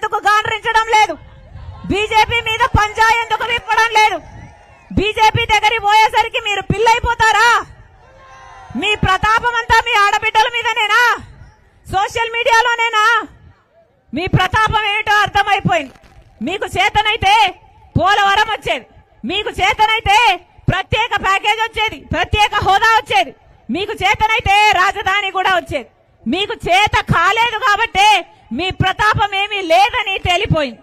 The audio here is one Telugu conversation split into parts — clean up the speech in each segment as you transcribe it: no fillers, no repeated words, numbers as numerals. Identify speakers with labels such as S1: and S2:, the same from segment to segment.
S1: ఎందుకు గాండ్రించడం లేదు? బీజేపీ మీద పంజా ఎందుకు విప్పడం లేదు? బీజేపీ దగ్గరికి పోయేసరికి మీరు పిల్లైపోతారా? మీ ప్రతాపం అంతా మీ ఆడబిడ్డల మీదనేనా? సోషల్ మీడియాలోనేనా? మీ ప్రతాపం ఏమిటో అర్థమైపోయింది. మీకు చేతనైతే పోలవరం వచ్చేది, మీకు చేతనైతే ప్రత్యేక ప్యాకేజ్ వచ్చేది, ప్రత్యేక హోదా వచ్చేది, మీకు చేతనైతే రాజధాని కూడా వచ్చేది. మీకు చేత కాలేదు కాబట్టే మీ ప్రతాపం ఏమీ లేదని తేలిపోయింది.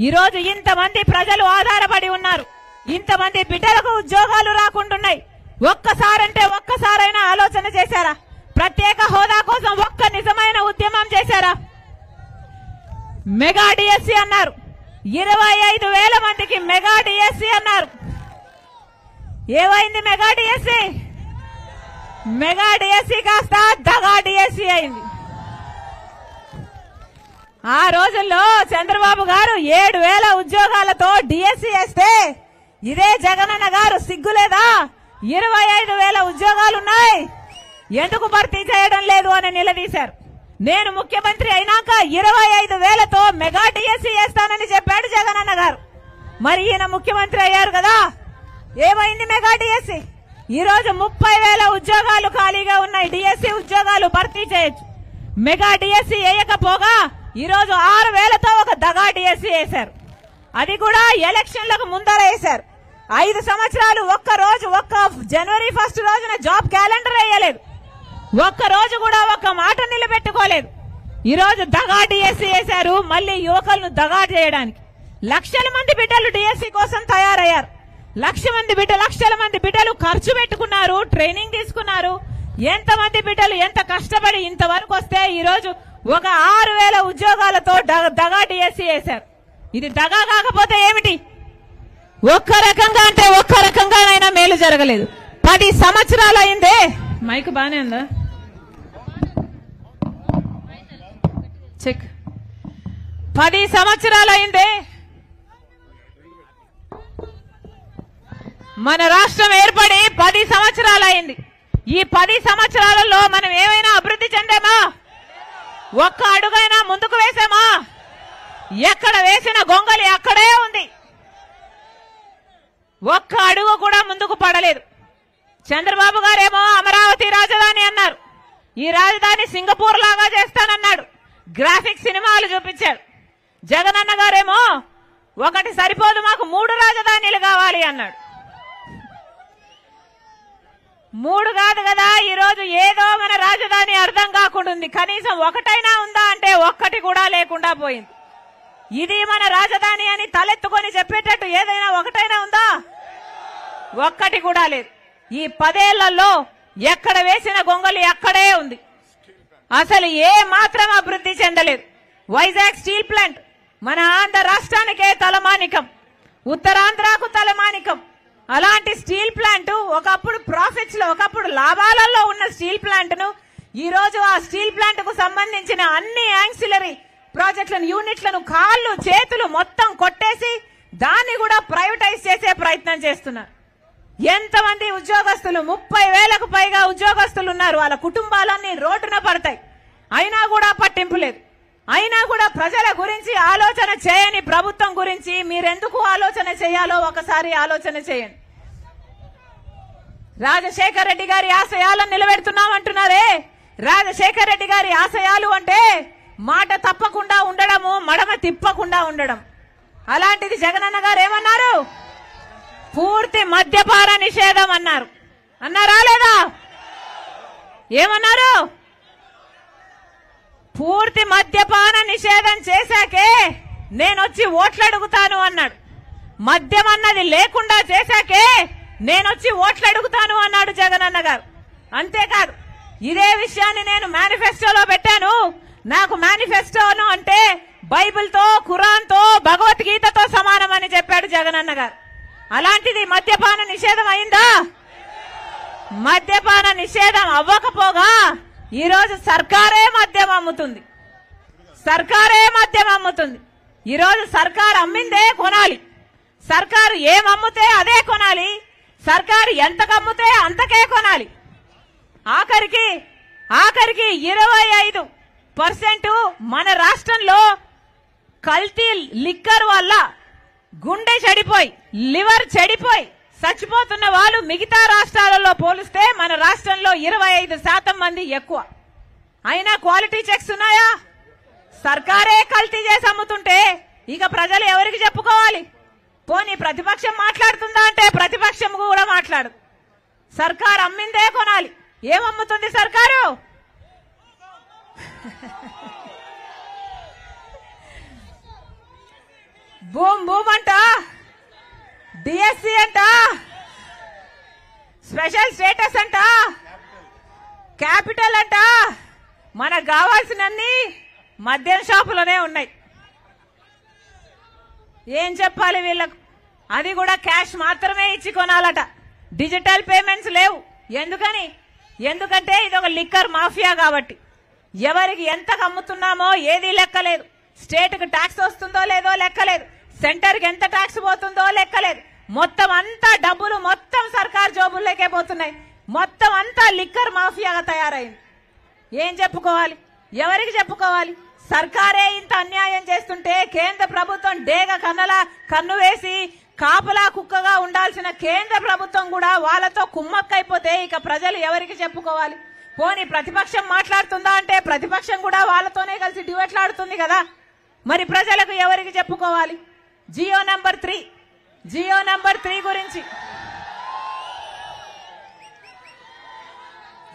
S1: ఈరోజు ఇంతమంది ప్రజలు ఆధారపడి ఉన్నారు, ఇంతమంది బిడ్డలకు ఉద్యోగాలు రాకుంటున్నాయి. ఒక్కసారంటే ఒక్కసారైనా ఆలోచన చేశారా? ప్రత్యేక హోదా కోసం ఒక్క నిజమైన ఉద్యమం చేశారా? మెగా డిఎస్సీ అన్నారు, 25,000 మందికి మెగా డిఎస్సీ అన్నారు. ఏమైంది మెగా డిఎస్సీ? మెగా డిఎస్సీ కాస్త దగా డిఎస్సీ అయింది. ఆ రోజుల్లో చంద్రబాబు గారు 7,000 ఉద్యోగాలతో డిఎస్సీ వేస్తే ఇదే జగనన్న గారు సిగ్గులేదా? 25,000 ఉద్యోగాలున్నాయి, ఎందుకు భర్తీ చేయడం లేదు అని నిలదీశారు. నేను ముఖ్యమంత్రి అయినాక 25,000తో మెగా డిఎస్సీ వేస్తానని చెప్పాడు జగనన్న గారు. మరి ఈయన ముఖ్యమంత్రి అయ్యారు కదా, ఏమైంది మెగా డిఎస్సీ? ఈ రోజు 30,000 ఉద్యోగాలు ఖాళీగా ఉన్నాయి, డిఎస్సీ ఉద్యోగాలు భర్తీ చేయొచ్చు. మెగా డిఎస్సీ వేయకపోగా ఈ రోజు 6,000తో ఒక దగా డిఎస్సీ వేశారు. అది కూడా ఎలక్షన్లకు ముందర వేశారు. 5 సంవత్సరాలు ఒక్క జనవరి 1 రోజున జాబ్ క్యాలెండర్ వేయలేదు, ఒక్క రోజు కూడా ఒక్క మాట నిలబెట్టుకోలేదు. ఈ రోజు దగా డిఎస్సీ వేశారు, మళ్ళీ యువకులను దగా చేయడానికి. లక్షల మంది బిడ్డలు డిఎస్సీ కోసం తయారయ్యారు. లక్షల మంది బిడ్డలు ఖర్చు పెట్టుకున్నారు, ట్రైనింగ్ తీసుకున్నారు. ఎంతమంది బిడ్డలు ఎంత కష్టపడి ఇంతవరకు వస్తే ఈ రోజు ఒక 6,000 ఉద్యోగాలతో దగా డిఎస్సీ వేశారు. ఇది దగా కాకపోతే ఏమిటి? ఒక్క రకంగా అంటే ఒక్క రకంగానైనా మేలు జరగలేదు. 10 సంవత్సరాలు అయిందే. మైక్ బానే ఉందా? చెక్. 10 సంవత్సరాలు అయిందే మన రాష్ట్రం ఏర్పడి 10 సంవత్సరాలు అయింది. ఈ 10 సంవత్సరాలలో మనం ఏమైనా అభివృద్ధి చెందామా? ఒక్క అడుగైనా ముందుకు వేసామా? ఎక్కడ వేసిన గొంగలి అక్కడే ఉంది, ఒక్క అడుగు కూడా ముందుకు పడలేదు. చంద్రబాబు గారేమో అమరావతి రాజధాని అన్నారు, ఈ రాజధాని సింగపూర్ లాగా చేస్తానన్నాడు, గ్రాఫిక్ సినిమాలు చూపించాడు. జగనన్న గారేమో ఒకటి సరిపోదు, మాకు 3 రాజధానులు కావాలి అన్నాడు. 3 కాదు కదా, ఈ రోజు ఏదో మన రాజధాని అర్థం కాకుండా ఉంది. కనీసం ఒకటైనా ఉందా అంటే ఒక్కటి కూడా లేకుండా పోయింది. ఇది మన రాజధాని అని తలెత్తుకొని చెప్పేటట్టు ఏదైనా ఒకటైనా ఉందా? ఒక్కటి కూడా లేదు. ఈ 10 ఏళ్లలో ఎక్కడ వేసిన గొంగలి అక్కడే ఉంది, అసలు ఏ మాత్రం అభివృద్ధి చెందలేదు. వైజాగ్ స్టీల్ ప్లాంట్ మన ఆంధ్ర రాష్ట్రానికే తలమానికం, ఉత్తరాంధ్రకు తలమానికం. అలాంటి స్టీల్ ప్లాంట్ ఒకప్పుడు ప్రాఫిట్స్ లో, ఒకప్పుడు లాభాలలో ఉన్న స్టీల్ ప్లాంట్ ను ఈ రోజు ఆ స్టీల్ ప్లాంట్ కు సంబంధించిన అన్ని యాన్సిలరీ ప్రాజెక్టులను, యూనిట్లను కాళ్ళు చేతులు మొత్తం కొట్టేసి దాన్ని కూడా ప్రైవేటైజ్ చేసే ప్రయత్నం చేస్తున్నారు. ఎంతమంది ఉద్యోగస్తులు, 30,000కు పైగా ఉద్యోగస్తులు ఉన్నారు. వాళ్ళ కుటుంబాలన్నీ రోడ్డున పడతాయి, అయినా కూడా పట్టింపు లేదు. అయినా కూడా ప్రజల గురించి ఆలోచన చేయని ప్రభుత్వం గురించి మీరెందుకు ఆలోచన చేయాలో ఒకసారి ఆలోచన చేయండి. రాజశేఖర రెడ్డి గారి ఆశయాలను నిలబెడుతున్నామంటున్నారే, రాజశేఖర రెడ్డి గారి ఆశయాలు అంటే మాట తప్పకుండా ఉండడము, మడమ తిప్పకుండా ఉండడం. అలాంటిది జగనన్న గారు ఏమన్నారు? పూర్తి మద్యపాన నిషేధం అన్నారు. అన్నారా లేదా? ఏమన్నారు? పూర్తి మద్యపాన నిషేధం చేశాకే నేనొచ్చి ఓట్లు అడుగుతాను అన్నాడు. మద్యం అన్నది లేకుండా చేశాకే నేనొచ్చి ఓట్లు అడుగుతాను అన్నాడు జగనన్న గారు. అంతేకాదు, ఇదే విషయాన్ని నేను మేనిఫెస్టోలో పెట్టాను. నాకు మేనిఫెస్టోను అంటే బైబిల్తో, ఖురాన్తో, భగవద్గీతతో సమానం అని చెప్పాడు జగనన్న గారు. అలాంటిది మద్యపాన నిషేధం అయిందా? మద్యపాన నిషేధం అవ్వకపోగా ఈ రోజు సర్కారే మద్యం అమ్ముతుంది, సర్కారే మద్యం అమ్ముతుంది. ఈ రోజు సర్కారు అమ్మిందే కొనాలి, సర్కారు ఏం అమ్ముతే అదే కొనాలి, సర్కారు ఎంతకు అమ్ముతే అంతకే కొనాలి. ఆఖరికి 25% మన రాష్ట్రంలో కల్తీ లిక్కర్ వల్ల గుండె చెడిపోయి లివర్ చెడిపోయి చచ్చిపోతున్న వాళ్ళు మిగతా రాష్ట్రాలలో పోలిస్తే మన రాష్ట్రంలో 25% మంది ఎక్కువ. అయినా క్వాలిటీ చెక్స్ ఉన్నాయా? సర్కారే కల్తీ చేసి అమ్ముతుంటే ఇక ప్రజలు ఎవరికి చెప్పుకోవాలి? పోనీ ప్రతిపక్షం మాట్లాడుతుందా అంటే ప్రతిపక్షం కూడా మాట్లాడు. సర్కారు అమ్మిందే కొనాలి. ఏమమ్ముతుంది సర్కారు? బూమ్ బూమ్ అంట, డిఎస్సి అంట, స్పెషల్ స్టేటస్ అంట, క్యాపిటల్ అంట. మనకు కావాల్సినన్ని మద్యం షాపులోనే ఉన్నాయి. ఏం చెప్పాలి వీళ్ళకు? అది కూడా క్యాష్ మాత్రమే ఇచ్చి కొనాలట. డిజిటల్ పేమెంట్స్ లేవు. ఎందుకంటే ఇది ఒక లిక్కర్ మాఫియా కాబట్టి ఎవరికి ఎంత అమ్ముతున్నామో ఏది లెక్కలేదు. స్టేట్ కు ట్యాక్స్ వస్తుందో లేదో లెక్కలేదు. సెంటర్ కి ఎంత ట్యాక్స్ పోతుందో లెక్కలేదు. మొత్తం అంతా డబ్బులు మొత్తం సర్కార్ జోబుల్లోకే పోతున్నాయి. మొత్తం అంతా లిక్కర్ మాఫియాగా తయారైంది. ఏం చెప్పుకోవాలి? ఎవరికి చెప్పుకోవాలి? సర్కారే ఇంత అన్యాయం చేస్తుంటే కేంద్ర ప్రభుత్వం డేగ కన్ను వేసి కాపలా కుక్కగా ఉండాల్సిన కేంద్ర ప్రభుత్వం కూడా వాళ్ళతో కుమ్మక్కైపోతే ఇక ప్రజలు ఎవరికి చెప్పుకోవాలి? పోనీ ప్రతిపక్షం మాట్లాడుతుందా అంటే ప్రతిపక్షం కూడా వాళ్ళతోనే కలిసి డిబేట్లాడుతుంది కదా. మరి ప్రజలకు ఎవరికి చెప్పుకోవాలి? జియో నంబర్ 3 గురించి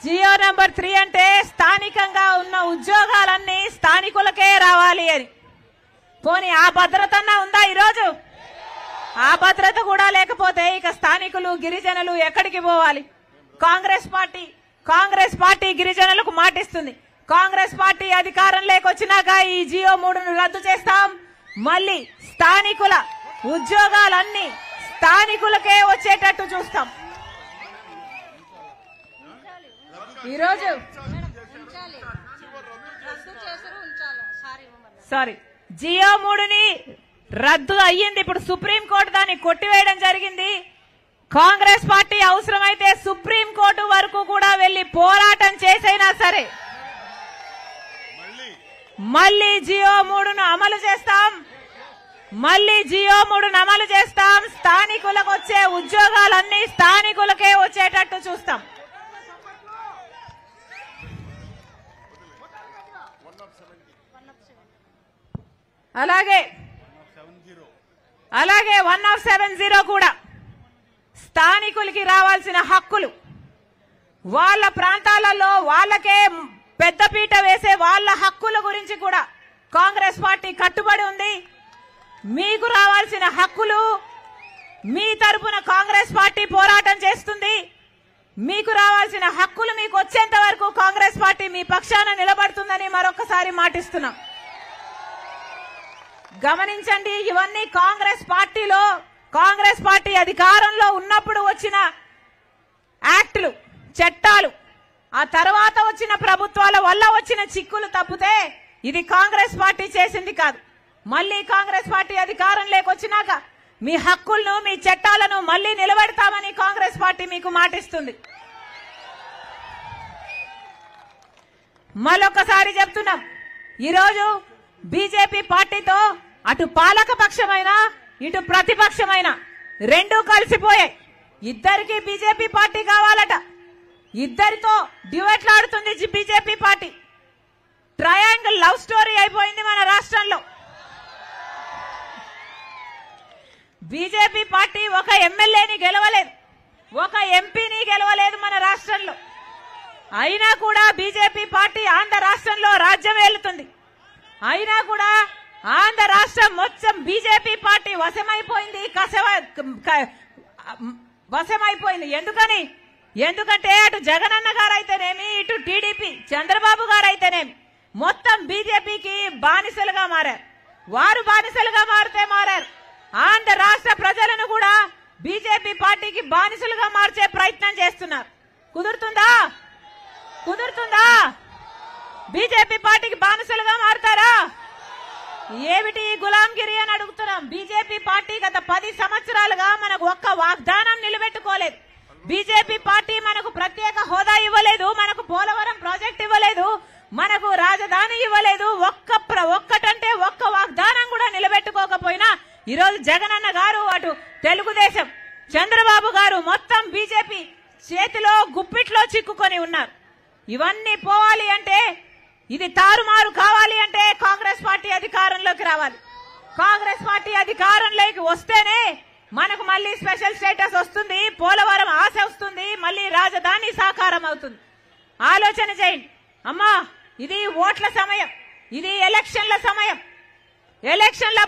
S1: జియో నంబర్ 3 అంటే స్థానికంగా ఉన్న ఉద్యోగాలన్నీ స్థానికులకే రావాలి అని. పోనీ ఆ భద్రత ఉందా ఈరోజు? ఆ భద్రత కూడా లేకపోతే ఇక స్థానికులు గిరిజనులు ఎక్కడికి పోవాలి? కాంగ్రెస్ పార్టీ గిరిజనులకు మాటిస్తుంది. కాంగ్రెస్ పార్టీ అధికారంలోకి వచ్చినాక ఈ జియో 3ను రద్దు చేస్తాం. మళ్ళీ స్థానికుల ఉద్యోగాలన్నీ స్థానికులకే వచ్చేటట్టు చూస్తాం. ఈరోజు జియో 3ని రద్దు అయ్యింది. ఇప్పుడు సుప్రీంకోర్టు దాన్ని కొట్టివేయడం జరిగింది. కాంగ్రెస్ పార్టీ అవసరమైతే సుప్రీంకోర్టు వరకు కూడా వెళ్లి పోరాటం చేసైనా సరే మళ్ళీ జియో 3ను అమలు చేస్తాం. స్థానికులకు వచ్చే ఉద్యోగాలన్నీ స్థానికులకే వచ్చేటట్టు చూస్తాం. అలాగే 170 కూడా స్థానికులకి రావాల్సిన హక్కులు వాళ్ళ ప్రాంతాలలో వాళ్ళకే పెద్దపీట వేసే వాళ్ళ హక్కుల గురించి కూడా కాంగ్రెస్ పార్టీ కట్టుబడి ఉంది. మీకు రావాల్సిన హక్కులు మీ తరపున కాంగ్రెస్ పార్టీ పోరాటం చేస్తుంది. మీకు రావాల్సిన హక్కులు మీకు వచ్చేంత వరకు కాంగ్రెస్ పార్టీ మీ పక్షాన నిలబడుతుందని మరొకసారి మాటిస్తున్నాం. గమనించండి, ఇవన్నీ కాంగ్రెస్ పార్టీ అధికారంలో ఉన్నప్పుడు వచ్చిన యాక్టులు, చట్టాలు. ఆ తర్వాత వచ్చిన ప్రభుత్వాల వల్ల వచ్చిన చిక్కులు తప్పితే ఇది కాంగ్రెస్ పార్టీ చేసింది కాదు. మళ్ళీ కాంగ్రెస్ పార్టీ అధికారంలోకి వచ్చినాక మీ హక్కులను, మీ చట్టాలను మళ్ళీ నిలబెడతామని కాంగ్రెస్ పార్టీ మీకు మాటిస్తుంది. మరొకసారి చెప్తున్నాం, ఈరోజు బీజేపీ పార్టీతో అటు పాలక పక్షమైన ఇటు ప్రతిపక్షమైన రెండూ కలిసిపోయాయి. ఇద్దరికి బీజేపీ పార్టీ కావాలట. ఇద్దరితో డ్యూయెట్లాడుతుంది BJP party. Triangle love story అయిపోయింది మన రాష్ట్రంలో. బీజేపీ పార్టీ ఒక ఎమ్మెల్యేని గెలవలేదు, ఒక ఎంపీని గెలవలేదు మన రాష్ట్రంలో. అయినా కూడా బీజేపీ పార్టీ ఆంధ్ర రాష్ట్రంలో రాజ్యం ఏలుతుంది. అయినా కూడా ఆంధ్ర రాష్ట్రం మొత్తం బీజేపీ పార్టీ వశమైపోయింది. ఎందుకంటే అటు జగనన్న గారు అయితేనేమి, ఇటు టీడీపీ చంద్రబాబు గారు అయితేనేమి మొత్తం బీజేపీకి బానిసలుగా మారారు. వారు బానిసలుగా మారారు. ఆంధ్ర రాష్ట్ర ప్రజలను కూడా బీజేపీ పార్టీకి బానిసలుగా మార్చే ప్రయత్నం చేస్తున్నారు. కుదురుతుందా? బీజేపీ పార్టీకి బానిసలుగా మారుతారా? ఏమిటి గులాంగిరి అని అడుగుతున్నాం. బీజేపీ పార్టీ గత 10 సంవత్సరాలుగా మనకు ఒక్క వాగ్దానం నిలబెట్టుకోలేదు. బీజేపీ పార్టీ మనకు ప్రత్యేక హోదా ఇవ్వలేదు, మనకు పోలవరం ప్రాజెక్ట్ ఇవ్వలేదు, మనకు రాజధాని ఇవ్వలేదు. ఒక్కటంటే ఒక్క వాగ్దానం కూడా నిలబెట్టుకోకపోయినా ఈరోజు జగనన్న గారు అటు తెలుగుదేశం చంద్రబాబు గారు మొత్తం బీజేపీ చేతిలో గుప్పిట్లో చిక్కుకొని ఉన్నారు. ఇవన్నీ పోవాలి అంటే, ఇది తారుమారు కావాలి అంటే కాంగ్రెస్ పార్టీ అధికారంలోకి రావాలి. కాంగ్రెస్ పార్టీ అధికారంలోకి వస్తేనే మనకు మళ్ళీ స్పెషల్ స్టేటస్ వస్తుంది, పోలవరం ఆశ వస్తుంది, మళ్ళీ రాజధాని సాకారం అవుతుంది. ఆలోచన చేయండి అమ్మా. ఇది ఓట్ల సమయం, ఇది ఎలక్షన్ల సమయం. ఎలక్షన్ల